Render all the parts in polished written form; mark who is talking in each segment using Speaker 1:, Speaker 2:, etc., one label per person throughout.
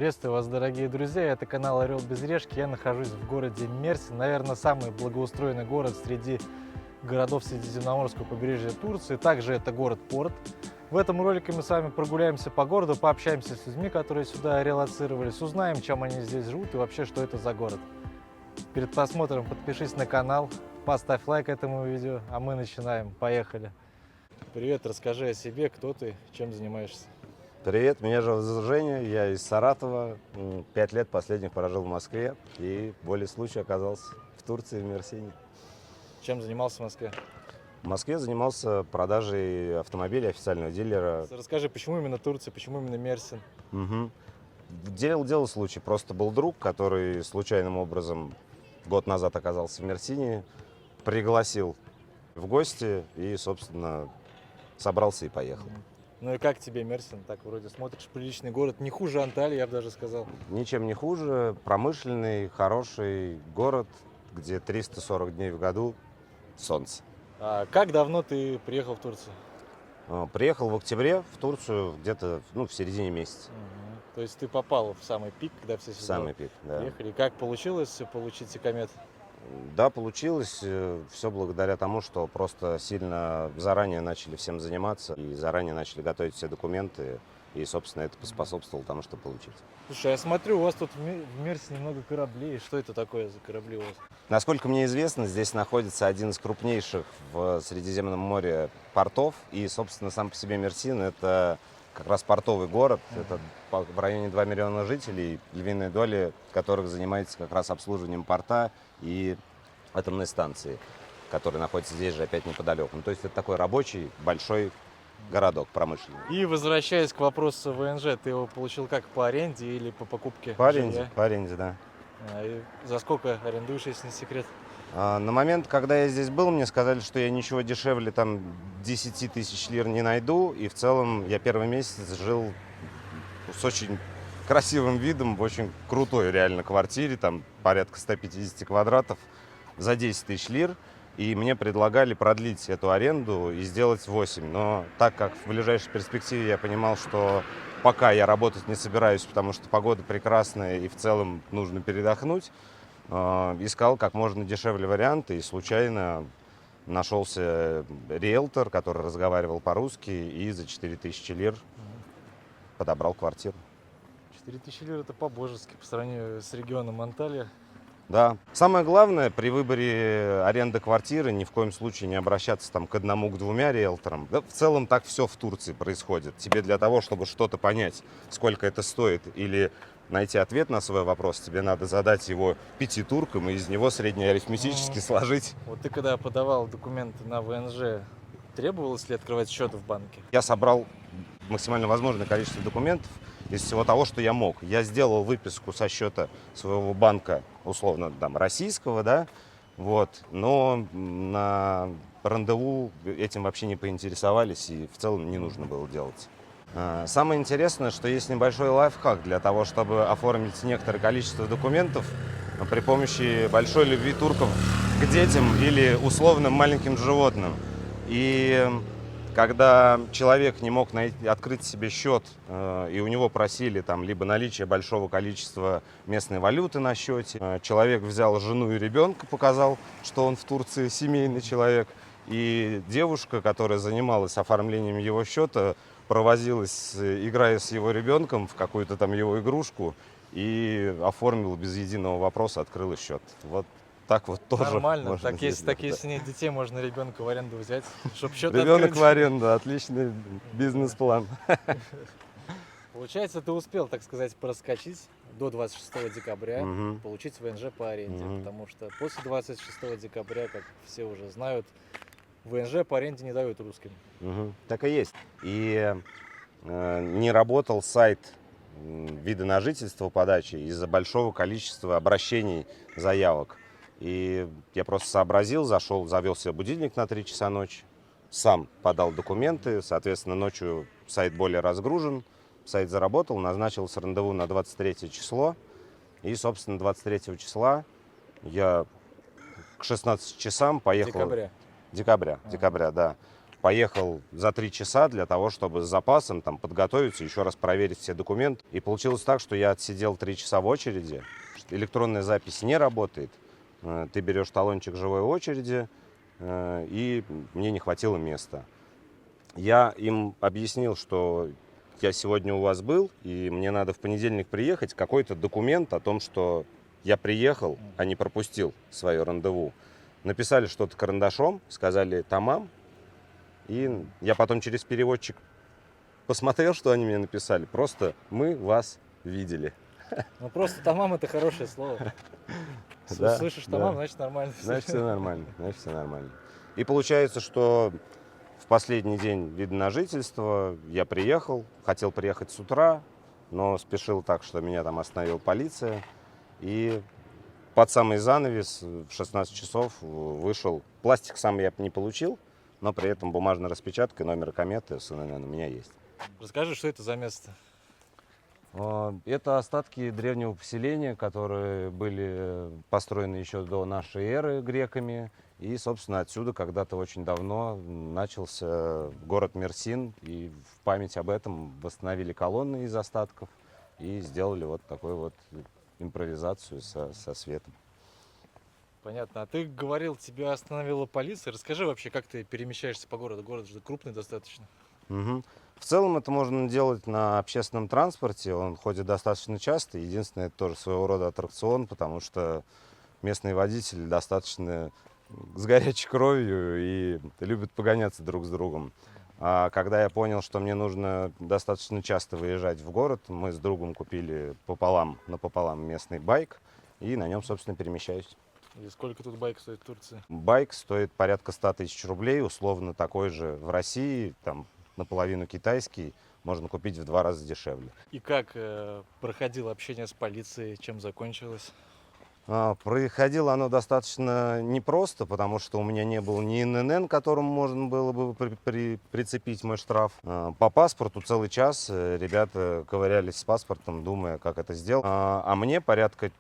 Speaker 1: Приветствую вас, дорогие друзья, это канал Орел без решки. Я нахожусь в городе Мерсин, наверное, самый благоустроенный город среди городов Средиземноморского побережья Турции. Также это город-порт. В этом ролике мы с вами прогуляемся по городу, пообщаемся с людьми, которые сюда релоцировались, узнаем, чем они здесь живут и вообще, что это за город. Перед просмотром подпишись на канал, поставь лайк этому видео, а мы начинаем. Поехали! Привет, расскажи о себе, кто ты, чем занимаешься.
Speaker 2: Привет, меня зовут Женя, я из Саратова. 5 лет последних прожил в Москве и волей случая оказался в Турции, в Мерсине.
Speaker 1: Чем занимался в Москве?
Speaker 2: В Москве занимался продажей автомобилей, официального дилера.
Speaker 1: Расскажи, почему именно Турция, почему именно Мерсин?
Speaker 2: Дело случай. Просто был друг, который случайным образом год назад оказался в Мерсине, пригласил в гости и, собственно, собрался и поехал.
Speaker 1: Ну и как тебе Мерсин? Так вроде смотришь, приличный город, не хуже Анталии, я бы даже сказал.
Speaker 2: Ничем не хуже, промышленный, хороший город, где 340 дней в году солнце.
Speaker 1: А как давно ты приехал в Турцию?
Speaker 2: Приехал в октябре в Турцию где-то в середине месяца.
Speaker 1: То есть ты попал в самый пик, когда все
Speaker 2: В
Speaker 1: сюда
Speaker 2: самый пик, да.
Speaker 1: приехали. Как получилось получить Сикамет?
Speaker 2: Да, получилось. Все благодаря тому, что просто сильно заранее начали всем заниматься и заранее начали готовить все документы. И, собственно, это поспособствовало тому, что получить.
Speaker 1: Слушай, я смотрю, у вас тут в Мерсине много кораблей. Что это такое за корабли у вас?
Speaker 2: Насколько мне известно, здесь находится один из крупнейших в Средиземном море портов. И, собственно, сам по себе Мерсин – это как раз портовый город. Это в районе 2 миллиона жителей, львиная доля которых занимается как раз обслуживанием порта и атомной станции, которая находится здесь же опять неподалеку. То есть это такой рабочий большой городок промышленный.
Speaker 1: И возвращаясь к вопросу ВНЖ, ты его получил как по аренде или по покупке?
Speaker 2: По аренде,
Speaker 1: жилья?
Speaker 2: по аренде, да.
Speaker 1: И за сколько арендуешь, если не секрет?
Speaker 2: На момент, когда я здесь был, мне сказали, что я ничего дешевле 10 тысяч лир не найду. И в целом я первый месяц жил с очень красивым видом, в очень крутой реально квартире, там порядка 150 квадратов за 10 тысяч лир. И мне предлагали продлить эту аренду и сделать 8. Но так как в ближайшей перспективе я понимал, что пока я работать не собираюсь, потому что погода прекрасная и в целом нужно передохнуть, искал как можно дешевле варианты. И случайно нашелся риэлтор, который разговаривал по-русски, и за 4000 лир подобрал квартиру.
Speaker 1: 4000 лир это по-божески по сравнению с регионом Анталия.
Speaker 2: Да. Самое главное при выборе аренды квартиры ни в коем случае не обращаться к одному, к двумя риэлторам. Да, в целом так все в Турции происходит. Тебе для того, чтобы что-то понять, сколько это стоит, или найти ответ на свой вопрос, тебе надо задать его 5 туркам и из него среднеарифметически сложить.
Speaker 1: Вот ты когда подавал документы на ВНЖ, требовалось ли открывать счет в банке?
Speaker 2: Я собрал максимально возможное количество документов из всего того, что я мог. Я сделал выписку со счета своего банка, условно, российского, да, но на рандеву этим вообще не поинтересовались, и в целом не нужно было делать. Самое интересное, что есть небольшой лайфхак для того, чтобы оформить некоторое количество документов при помощи большой любви турков к детям или условным маленьким животным. И когда человек не мог открыть себе счет, и у него просили либо наличие большого количества местной валюты на счете, человек взял жену и ребенка, показал, что он в Турции семейный человек, и девушка, которая занималась оформлением его счета, провозилась, играя с его ребенком в какую-то его игрушку, и оформила без единого вопроса, открыла счет. Вот так вот тоже
Speaker 1: Нормально.
Speaker 2: можно
Speaker 1: Так если
Speaker 2: сделать,
Speaker 1: нет детей, можно ребенка в аренду взять, чтобы счет
Speaker 2: Ребенок
Speaker 1: открыть.
Speaker 2: в аренду, отличный бизнес-план.
Speaker 1: Получается, ты успел, так сказать, проскочить до 26 декабря,
Speaker 2: Мгм.
Speaker 1: получить ВНЖ по аренде.
Speaker 2: Мгм.
Speaker 1: Потому что после 26 декабря, как все уже знают, ВНЖ по аренде не дают русским.
Speaker 2: Так и есть. И не работал сайт вида на жительство подачи из-за большого количества обращений, заявок. И я просто сообразил, зашел, завел себе будильник на 3 часа ночи, сам подал документы, соответственно, ночью сайт более разгружен, сайт заработал, назначил рандеву на 23 число. И, собственно, 23 числа я к 16 часам поехал.
Speaker 1: Декабря.
Speaker 2: Декабря, да. поехал за 3 часа для того, чтобы с запасом там подготовиться, еще раз проверить все документы. И получилось так, что я отсидел 3 часа в очереди. Электронная запись не работает. Ты берешь талончик живой очереди, и мне не хватило места. Я им объяснил, что я сегодня у вас был, и мне надо в понедельник приехать, какой-то документ о том, что я приехал, а не пропустил свое рандеву. Написали что-то карандашом, сказали «тамам», и я потом через переводчик посмотрел, что они мне написали. Просто «мы вас видели».
Speaker 1: Ну просто тамам это хорошее слово.
Speaker 2: Да,
Speaker 1: Слышишь
Speaker 2: да.
Speaker 1: тамам, значит нормально.
Speaker 2: Значит, все нормально, значит, все нормально. И получается, что в последний день вида на жительство я приехал, хотел приехать с утра, но спешил так, что меня там остановила полиция. И под самый занавес в 16 часов вышел. Пластик сам я не получил, но при этом бумажная распечатка и номер кометы с ИНН у меня есть.
Speaker 1: Расскажи, что это за место?
Speaker 2: Это остатки древнего поселения, которые были построены еще до нашей эры греками. И, собственно, отсюда когда-то очень давно начался город Мерсин. И в память об этом восстановили колонны из остатков и сделали вот такую вот импровизацию со светом.
Speaker 1: Понятно. А ты говорил, тебя остановила полиция. Расскажи вообще, как ты перемещаешься по городу. Город же крупный достаточно.
Speaker 2: Угу. В целом это можно делать на общественном транспорте, он ходит достаточно часто. Единственное, это тоже своего рода аттракцион, потому что местные водители достаточно с горячей кровью и любят погоняться друг с другом. А когда я понял, что мне нужно достаточно часто выезжать в город, мы с другом купили напополам местный байк и на нем, собственно, перемещаюсь.
Speaker 1: И сколько тут байк стоит в Турции?
Speaker 2: Байк стоит порядка 100 тысяч рублей, условно такой же в России, там наполовину китайский, можно купить в 2 раза дешевле.
Speaker 1: И как проходило общение с полицией, чем закончилось?
Speaker 2: Происходило оно достаточно непросто, потому что у меня не было ни ИНН, к которому можно было бы прицепить мой штраф. По паспорту целый час ребята ковырялись с паспортом, думая, как это сделать. А мне порядка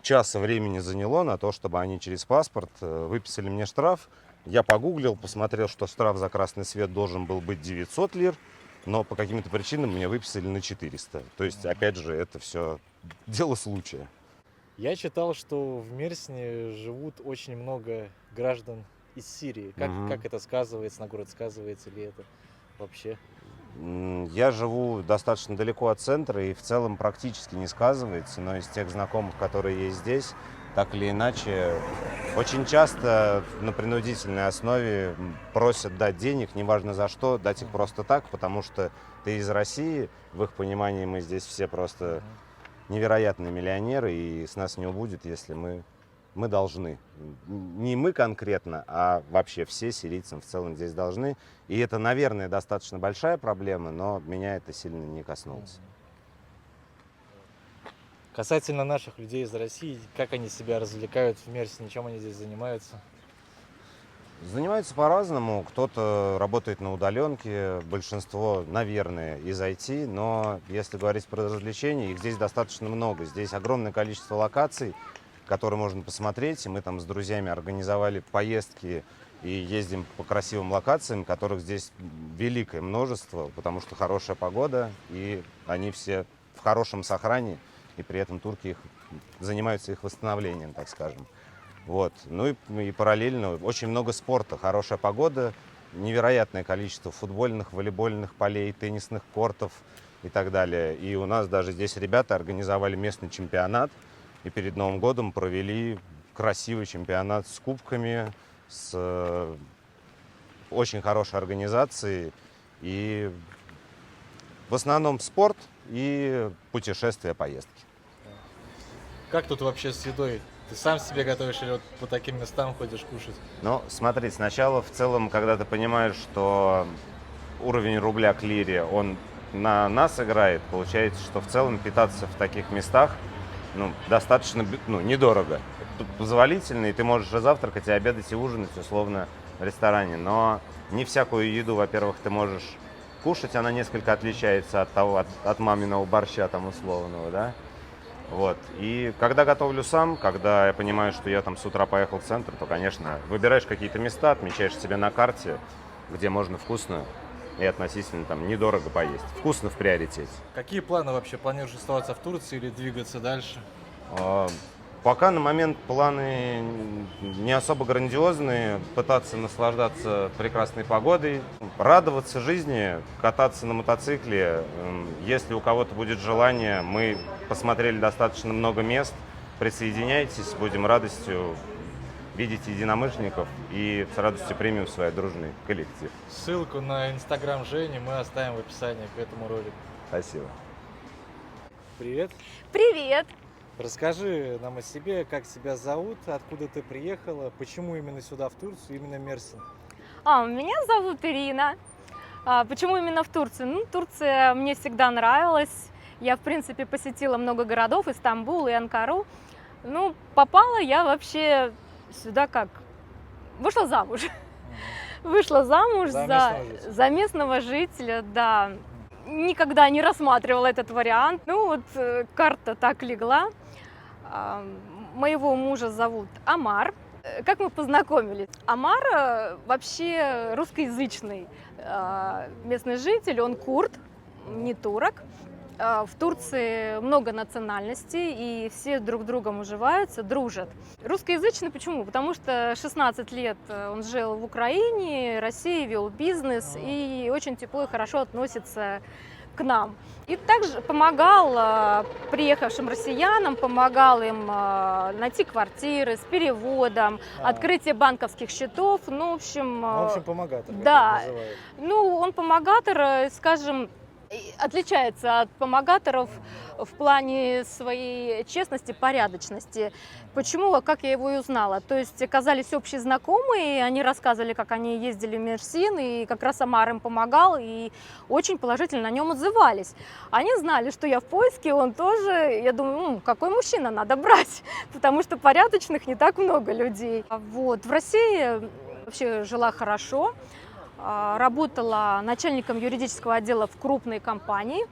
Speaker 2: часа времени заняло на то, чтобы они через паспорт выписали мне штраф. Я погуглил, посмотрел, что штраф за красный свет должен был быть 900 лир, но по каким-то причинам мне выписали на 400. То есть, опять же, это все дело случая.
Speaker 1: Я читал, что в Мерсине живут очень много граждан из Сирии. Как это сказывается на город, сказывается ли это вообще?
Speaker 2: Я живу достаточно далеко от центра и в целом практически не сказывается, но из тех знакомых, которые есть здесь, так или иначе, очень часто на принудительной основе просят дать денег, неважно за что, дать их просто так, потому что ты из России, в их понимании мы здесь все просто невероятные миллионеры, и с нас не убудет, если мы должны. Не мы конкретно, а вообще все сирийцам в целом здесь должны. И это, наверное, достаточно большая проблема, но меня это сильно не коснулось.
Speaker 1: Касательно наших людей из России, как они себя развлекают в Мерсине, чем они здесь занимаются?
Speaker 2: Занимаются по-разному. Кто-то работает на удаленке, большинство, наверное, из IT, но если говорить про развлечения, их здесь достаточно много. Здесь огромное количество локаций, которые можно посмотреть. И мы там с друзьями организовали поездки и ездим по красивым локациям, которых здесь великое множество, потому что хорошая погода, и они все в хорошем сохране, и при этом турки занимаются их восстановлением, так скажем. Вот. Ну и параллельно очень много спорта, хорошая погода, невероятное количество футбольных, волейбольных полей, теннисных кортов и так далее. И у нас даже здесь ребята организовали местный чемпионат, и перед Новым годом провели красивый чемпионат с кубками, с очень хорошей организацией. И в основном спорт и путешествия, поездки.
Speaker 1: Как тут вообще с едой? Ты сам себе готовишь или вот по таким местам ходишь кушать?
Speaker 2: Ну, смотри, сначала в целом, когда ты понимаешь, что уровень рубля к лире, он на нас играет, получается, что в целом питаться в таких местах достаточно недорого. Позволительно, и ты можешь и завтракать, и обедать, и ужинать условно в ресторане. Но не всякую еду, во-первых, ты можешь кушать, она несколько отличается от маминого борща там условного, да. Вот. И когда готовлю сам, когда я понимаю, что я там с утра поехал в центр, то, конечно, выбираешь какие-то места, отмечаешь себе на карте где можно вкусно и относительно там недорого поесть. Вкусно в приоритете.
Speaker 1: Какие планы вообще? Планируешь оставаться в Турции или двигаться дальше?
Speaker 2: Пока на момент планы не особо грандиозные. Пытаться наслаждаться прекрасной погодой, радоваться жизни, кататься на мотоцикле. Если у кого-то будет желание, мы посмотрели достаточно много мест. Присоединяйтесь, будем радостью видеть единомышленников и с радостью примем в свой дружный коллектив.
Speaker 1: Ссылку на инстаграм Жени мы оставим в описании к этому ролику.
Speaker 2: Спасибо.
Speaker 1: Привет.
Speaker 3: Привет!
Speaker 1: Расскажи нам о себе, как тебя зовут, откуда ты приехала, почему именно сюда, в Турцию, именно Мерсин?
Speaker 3: Меня зовут Ирина. Почему именно в Турцию? Ну, Турция мне всегда нравилась. Я, в принципе, посетила много городов, и Стамбул, и Анкару. Ну, попала я вообще сюда как? Вышла замуж. Вышла замуж за местного жителя, да. Никогда не рассматривала этот вариант. Ну, вот карта так легла. Моего мужа зовут Амар. Как мы познакомились? Амар вообще русскоязычный местный житель, он курд, не турок. В Турции много национальностей, и все друг с другом уживаются, дружат. Русскоязычный почему? Потому что 16 лет он жил в Украине, России, вел бизнес и очень тепло и хорошо относится к нам. И также помогал приехавшим россиянам, помогал им найти квартиры с переводом, открытие банковских счетов. Ну, в общем,
Speaker 1: помогатор.
Speaker 3: Да. Ну, он помогатор, скажем, отличается от помогаторов в плане своей честности, порядочности. Почему? Как я его и узнала? То есть оказались общие знакомые, они рассказывали, как они ездили в Мерсин, и как раз Амар им помогал, и очень положительно о нем отзывались. Они знали, что я в поиске, он тоже. Я думаю, какой мужчина надо брать, потому что порядочных не так много людей. Вот. В России вообще жила хорошо. Работала начальником юридического отдела в крупной компании.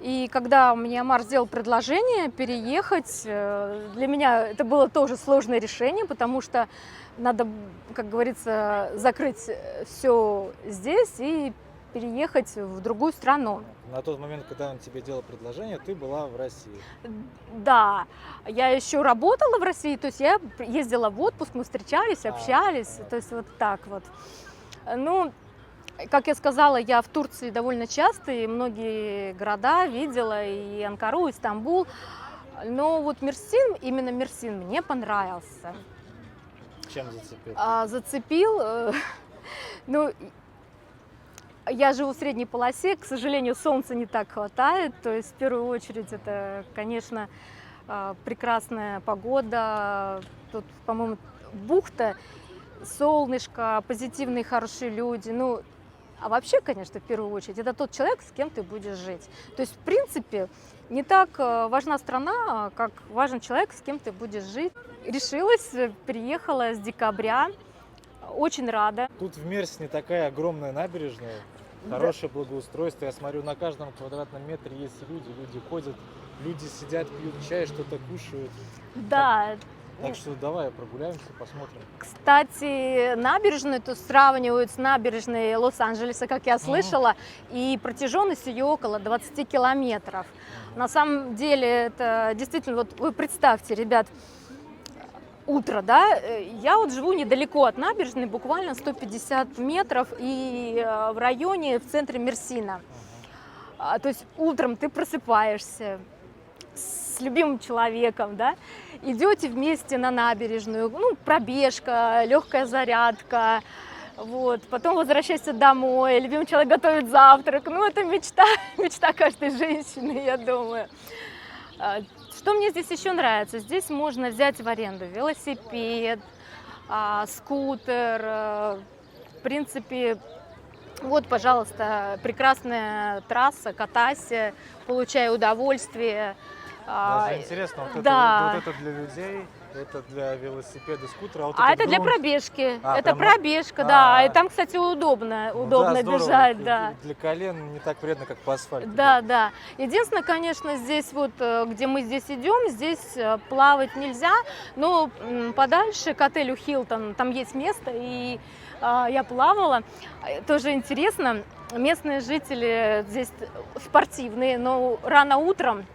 Speaker 3: И когда мне Амар сделал предложение переехать, для меня это было тоже сложное решение, потому что надо, как говорится, закрыть все здесь и переехать в другую страну.
Speaker 1: На тот момент, когда он тебе делал предложение, ты была в России.
Speaker 3: Да, я еще работала в России, то есть я ездила в отпуск, мы встречались, общались, то есть вот так вот. Ну, как я сказала, я в Турции довольно часто, и многие города видела, и Анкару, и Стамбул. Но вот Мерсин, именно Мерсин мне понравился.
Speaker 1: Чем зацепил?
Speaker 3: Зацепил, ну, я живу в средней полосе, к сожалению, солнца не так хватает. То есть в первую очередь это, конечно, прекрасная погода. Тут, по-моему, бухта, солнышко, позитивные, хорошие люди. Ну, а вообще, конечно, в первую очередь, это тот человек, с кем ты будешь жить. То есть, в принципе, не так важна страна, как важен человек, с кем ты будешь жить. Решилась, приехала с декабря, очень рада.
Speaker 1: Тут в Мерсине такая огромная набережная, хорошее благоустройство. Я смотрю, на каждом квадратном метре есть люди ходят, люди сидят, пьют чай, что-то кушают.
Speaker 3: Да.
Speaker 1: Так что давай прогуляемся, посмотрим.
Speaker 3: Кстати, набережную тут сравнивают с набережной Лос-Анджелеса, как я слышала, и протяженность ее около 20 километров. На самом деле, это действительно, вот вы представьте, ребят, утро, да, я вот живу недалеко от набережной, буквально 150 метров, и в районе, в центре Мерсина. То есть утром ты просыпаешься с любимым человеком, да, идете вместе на набережную, ну, пробежка, легкая зарядка, вот, потом возвращаешься домой, любимый человек готовит завтрак, ну, это мечта каждой женщины, я думаю. Что мне здесь еще нравится? Здесь можно взять в аренду велосипед, скутер, в принципе, вот, пожалуйста, прекрасная трасса, катайся, получай удовольствие.
Speaker 1: Даже интересно, вот,
Speaker 3: да.
Speaker 1: вот это для людей, это для велосипеда, скутера, вот
Speaker 3: А
Speaker 1: этот
Speaker 3: это для
Speaker 1: грунт.
Speaker 3: пробежки.
Speaker 1: А,
Speaker 3: Это
Speaker 1: прям,
Speaker 3: пробежка, да. И
Speaker 1: а.
Speaker 3: там, кстати, удобно,
Speaker 1: Ну
Speaker 3: удобно
Speaker 1: да, здорово,
Speaker 3: бежать, да.
Speaker 1: для колен не так вредно, как по асфальту.
Speaker 3: Да, да. Единственное, конечно, здесь вот, где мы здесь идем, здесь плавать нельзя, но подальше к отелю Хилтон там есть место, и я плавала. Тоже интересно, местные жители здесь спортивные, но рано утром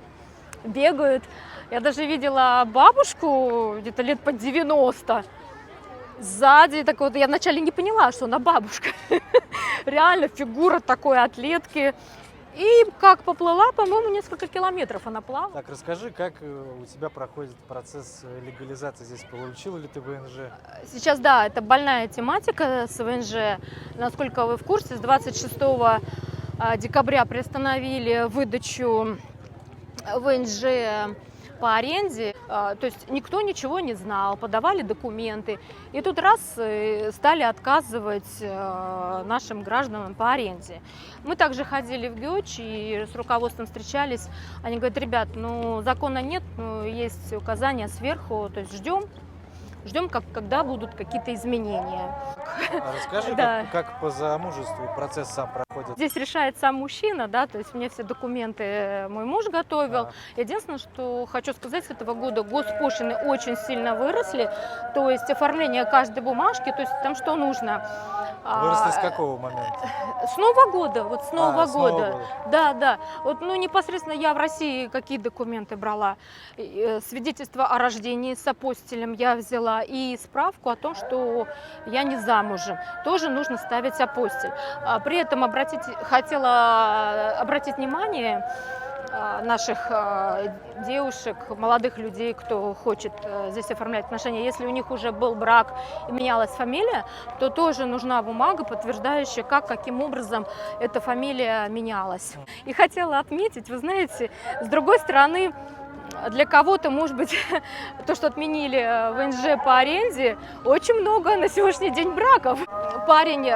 Speaker 3: бегают. Я даже видела бабушку где-то лет под 90. Сзади, так вот, я вначале не поняла, что она бабушка. Реально фигура такой атлетки. И как поплыла, по-моему, несколько километров она плавала.
Speaker 1: Так, расскажи, как у тебя проходит процесс легализации здесь? Получила ли ты ВНЖ?
Speaker 3: Сейчас, да, это больная тематика с ВНЖ. Насколько вы в курсе, с 26 декабря приостановили выдачу ВНЖ по аренде, то есть никто ничего не знал, подавали документы. И тут раз стали отказывать нашим гражданам по аренде. Мы также ходили в ГИОЧ и с руководством встречались. Они говорят: ребят, ну закона нет, но есть указания сверху, то есть ждем, когда будут какие-то изменения.
Speaker 1: А расскажи,
Speaker 3: Да.
Speaker 1: как по замужеству процесс сам проходит?
Speaker 3: Здесь решает сам мужчина, да, то есть мне все документы мой муж готовил.
Speaker 1: А.
Speaker 3: Единственное, что хочу сказать, с этого года госпошлины очень сильно выросли, то есть оформление каждой бумажки, то есть там что нужно.
Speaker 1: Выросли с какого момента?
Speaker 3: С Нового года, вот с Нового
Speaker 1: с Нового
Speaker 3: года.
Speaker 1: года.
Speaker 3: Да, да. Вот, ну, непосредственно я в России какие документы брала? Свидетельство о рождении с апостилем я взяла и справку о том, что я не замужем. Тоже нужно ставить апостиль. При этом хотела обратить внимание наших девушек, молодых людей, кто хочет здесь оформлять отношения. Если у них уже был брак и менялась фамилия, то тоже нужна бумага, подтверждающая, каким образом эта фамилия менялась. И хотела отметить, вы знаете, с другой стороны, для кого-то, может быть, то, что отменили ВНЖ по аренде, очень много на сегодняшний день браков. Парень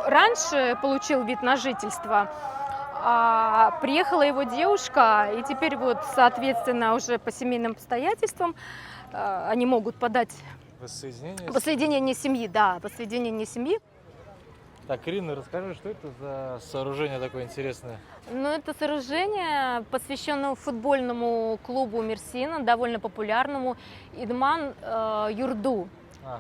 Speaker 3: раньше получил вид на жительство, приехала его девушка, и теперь вот, соответственно, уже по семейным обстоятельствам они могут подать
Speaker 1: Воссоединение?
Speaker 3: воссоединение семьи, да, воссоединение семьи.
Speaker 1: Так, Ирина, расскажи, что это за сооружение такое интересное?
Speaker 3: Ну, это сооружение, посвященное футбольному клубу Мерсина, довольно популярному, Идман Юрду.
Speaker 1: Ага.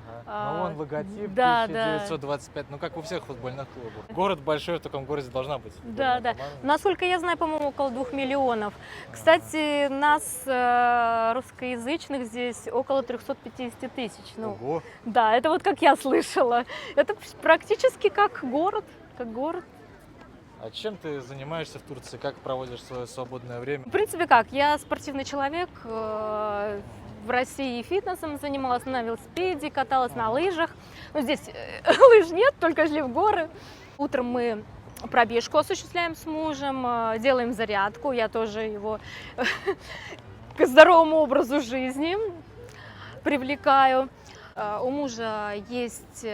Speaker 1: Ну, вон логотип,
Speaker 3: да,
Speaker 1: 1925, ну, как у всех футбольных клубов. Город большой, в таком городе должна быть.
Speaker 3: Да, да.
Speaker 1: команда.
Speaker 3: Насколько я знаю, по-моему, около 2 миллионов. Кстати, нас, русскоязычных, здесь около 350 тысяч. Ну,
Speaker 1: Ого.
Speaker 3: да, это вот как я слышала. Это практически как город,
Speaker 1: А чем ты занимаешься в Турции? Как проводишь свое свободное время?
Speaker 3: В принципе, как? Я спортивный человек. В России фитнесом занималась, на велосипеде каталась, на лыжах. Но здесь лыж нет, только шли в горы. Утром мы пробежку осуществляем с мужем, делаем зарядку. Я тоже его к здоровому образу жизни привлекаю. У мужа есть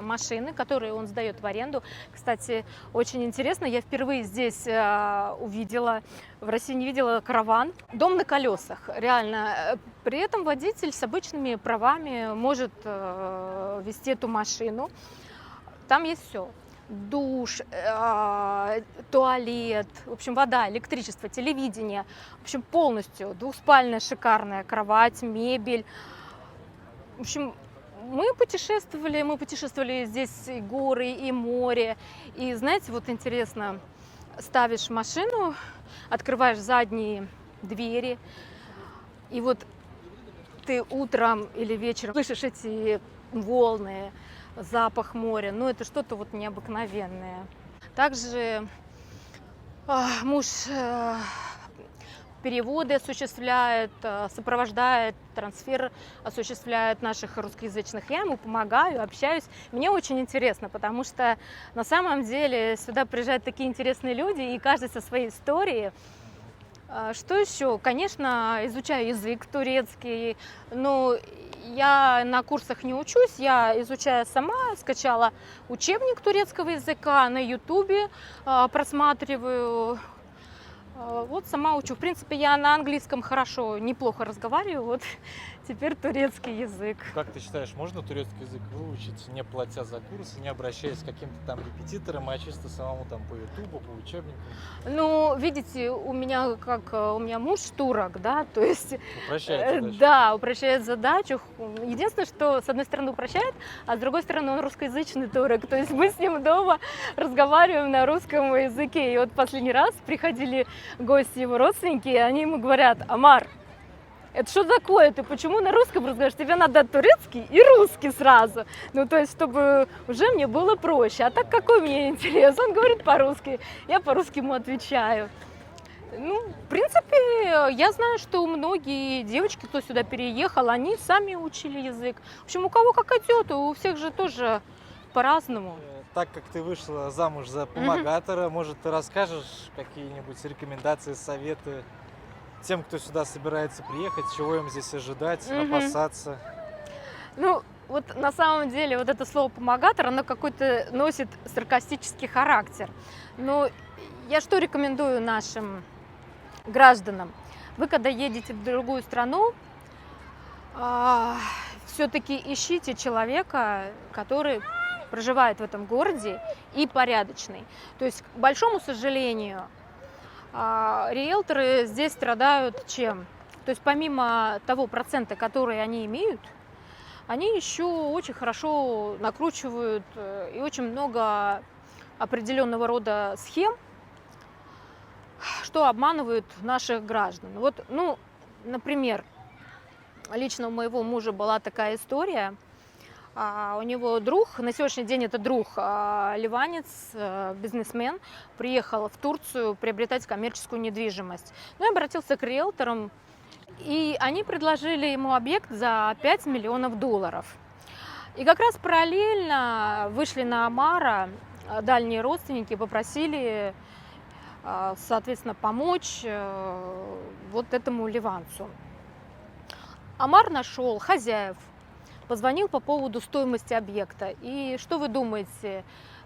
Speaker 3: машины, которые он сдает в аренду. Кстати, очень интересно, я впервые здесь увидела, в России не видела, караван. Дом на колесах, реально. При этом водитель с обычными правами может вести эту машину. Там есть все. Душ, туалет, в общем, вода, электричество, телевидение. В общем, полностью двухспальная шикарная кровать, мебель. В общем, мы путешествовали здесь и горы, и море. И знаете, вот интересно, ставишь машину, открываешь задние двери, и вот ты утром или вечером слышишь эти волны, запах моря. Ну, это что-то вот необыкновенное. Также муж переводы осуществляет, сопровождает, трансфер осуществляет наших русскоязычных. Я ему помогаю, общаюсь. Мне очень интересно, потому что на самом деле сюда приезжают такие интересные люди, и каждый со своей историей. Что еще? Конечно, изучаю язык турецкий, но я на курсах не учусь, я изучаю сама, скачала учебник турецкого языка на ютубе, просматриваю Вот сама учу. В принципе, я на английском хорошо, неплохо разговариваю. Вот теперь турецкий язык.
Speaker 1: Как ты считаешь, можно турецкий язык выучить, не платя за курсы, не обращаясь к каким-то там репетиторам, а чисто самому там по ютубу, по учебникам?
Speaker 3: Ну, видите, у меня муж турок, да, то есть
Speaker 1: Упрощает задачу.
Speaker 3: да, упрощает задачу. Единственное, что с одной стороны упрощает, а с другой стороны он русскоязычный турок. То есть мы с ним дома разговариваем на русском языке. И вот последний раз приходили гости, его родственники, и они ему говорят: Амар, это что такое? Ты почему на русском разговариваешь? Тебе надо турецкий и русский сразу. Ну, то есть, чтобы уже мне было проще. А так какой мне интерес? Он говорит по-русски, я по-русски ему отвечаю. Ну, в принципе, я знаю, что многие девочки, кто сюда переехал, они сами учили язык. В общем, у кого как идет, у всех же тоже по-разному.
Speaker 1: Так как ты вышла замуж за помогатора, может, ты расскажешь какие-нибудь рекомендации, советы тем, кто сюда собирается приехать, чего им здесь ожидать, опасаться?
Speaker 3: Ну, вот на самом деле вот это слово «помогатор», оно какой-то носит саркастический характер. Но я что рекомендую нашим гражданам? Вы, когда едете в другую страну, все-таки ищите человека, который проживает в этом городе и порядочный. То есть, к большому сожалению, риэлторы здесь страдают чем? То есть помимо того процента, который они имеют, они еще очень хорошо накручивают и очень много определенного рода схем, что обманывают наших граждан. Вот, ну, например, лично у моего мужа была такая история. У него друг, на сегодняшний день это друг, ливанец, бизнесмен, приехал в Турцию приобретать коммерческую недвижимость. Ну и обратился к риэлторам, и они предложили ему объект за $5 миллионов. И как раз параллельно вышли на Амара дальние родственники, попросили, соответственно, помочь вот этому ливанцу. Амар нашел хозяев, позвонил по поводу стоимости объекта. И что вы думаете?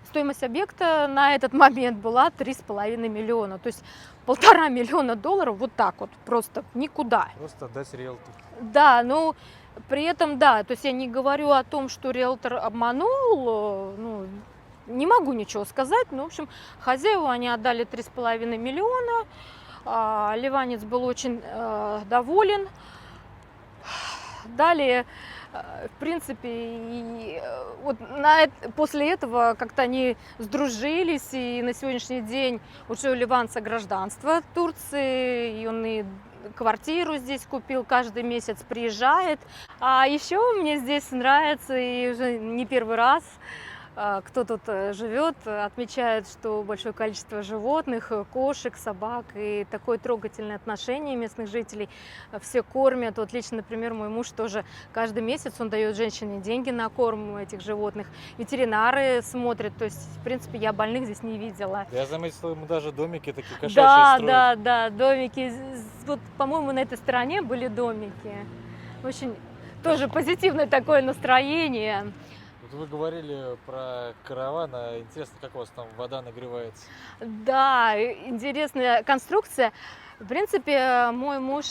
Speaker 3: Стоимость объекта на этот момент была $3,5 миллиона. То есть $1,5 миллиона вот так вот, просто никуда.
Speaker 1: Просто отдать риэлтору.
Speaker 3: Да, ну при этом, да, то есть я не говорю о том, что риэлтор обманул, ну, не могу ничего сказать. Ну, в общем, хозяеву они отдали $3,5 миллиона. Ливанец был очень доволен. Далее, в принципе, вот после этого как-то они сдружились, и на сегодняшний день уже у ливанца гражданство Турции, и он и квартиру здесь купил, каждый месяц приезжает. А еще мне здесь нравится, и уже не первый раз, кто тут живет, отмечает, что большое количество животных, кошек, собак и такое трогательное отношение местных жителей. Все кормят. Вот лично, например, мой муж тоже каждый месяц он дает женщине деньги на корм этих животных. Ветеринары смотрят. То есть, в принципе, я больных здесь не видела.
Speaker 1: Я заметил, ему даже домики такие кошачьи
Speaker 3: Да,
Speaker 1: строят.
Speaker 3: да, домики. Вот, по-моему, на этой стороне были домики. Очень тоже позитивное такое настроение.
Speaker 1: Вы говорили про караван, а интересно, как у вас там вода нагревается?
Speaker 3: Да, интересная конструкция. В принципе, мой муж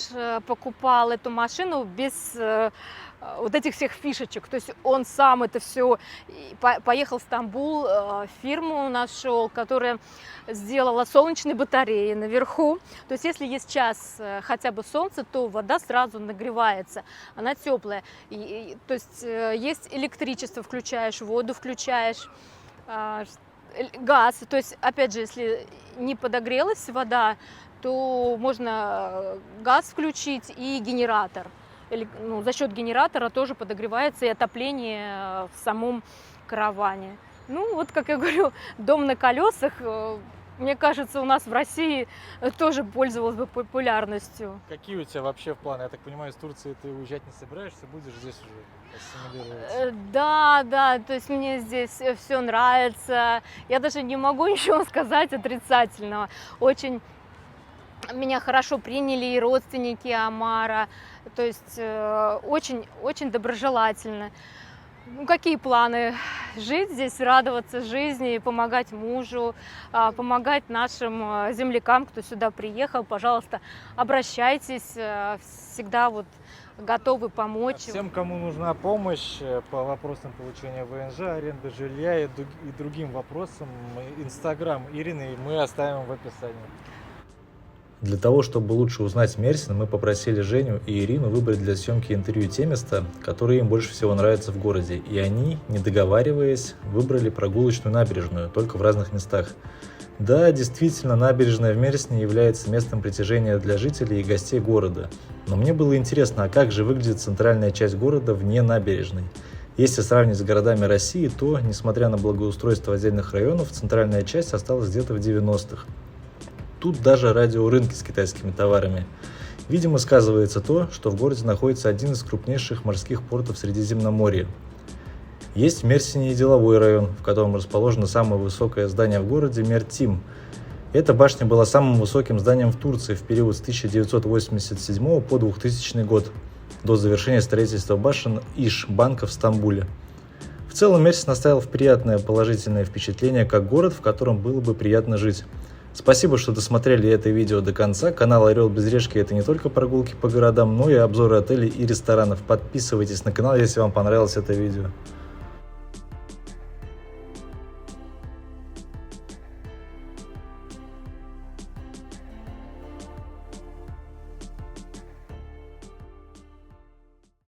Speaker 3: покупал эту машину без вот этих всех фишечек. То есть он сам это все поехал в Стамбул, фирму нашел, которая сделала солнечные батареи наверху. То есть если есть час хотя бы солнца, то вода сразу нагревается, она теплая. То есть есть электричество, включаешь воду, включаешь газ. То есть опять же, если не подогрелась вода, то можно газ включить и генератор. Ну, за счет генератора тоже подогревается и отопление в самом караване. Ну, вот, как я говорю, дом на колесах, мне кажется, у нас в России тоже пользовался бы популярностью.
Speaker 1: Какие у тебя вообще планы? Я так понимаю, из Турции ты уезжать не собираешься, будешь здесь уже ассимилироваться?
Speaker 3: Да, то есть мне здесь все нравится. Я даже не могу ничего сказать отрицательного. Очень меня хорошо приняли и родственники Амара, то есть очень доброжелательно. Ну, какие планы? Жить здесь, радоваться жизни, помогать мужу, помогать нашим землякам, кто сюда приехал. Пожалуйста, обращайтесь, всегда вот готовы помочь.
Speaker 1: Всем, кому нужна помощь по вопросам получения ВНЖ, аренды жилья и другим вопросам, Инстаграм Ирины мы оставим в описании. Для того, чтобы лучше узнать Мерсин, мы попросили Женю и Ирину выбрать для съемки интервью те места, которые им больше всего нравятся в городе. И они, не договариваясь, выбрали прогулочную набережную, только в разных местах. Да, действительно, набережная в Мерсине является местом притяжения для жителей и гостей города. Но мне было интересно, а как же выглядит центральная часть города вне набережной? Если сравнить с городами России, то, несмотря на благоустройство отдельных районов, центральная часть осталась где-то в 90-х. Тут даже радиорынки с китайскими товарами. Видимо, сказывается то, что в городе находится один из крупнейших морских портов Средиземноморья. Есть в Мерсине и деловой район, в котором расположено самое высокое здание в городе Мертим. Эта башня была самым высоким зданием в Турции в период с 1987 по 2000 год, до завершения строительства башен Иш-банка в Стамбуле. В целом Мерсин оставил приятное положительное впечатление как город, в котором было бы приятно жить. Спасибо, что досмотрели это видео до конца. Канал Орел без решки — это не только прогулки по городам, но и обзоры отелей и ресторанов. Подписывайтесь на канал, если вам понравилось это видео.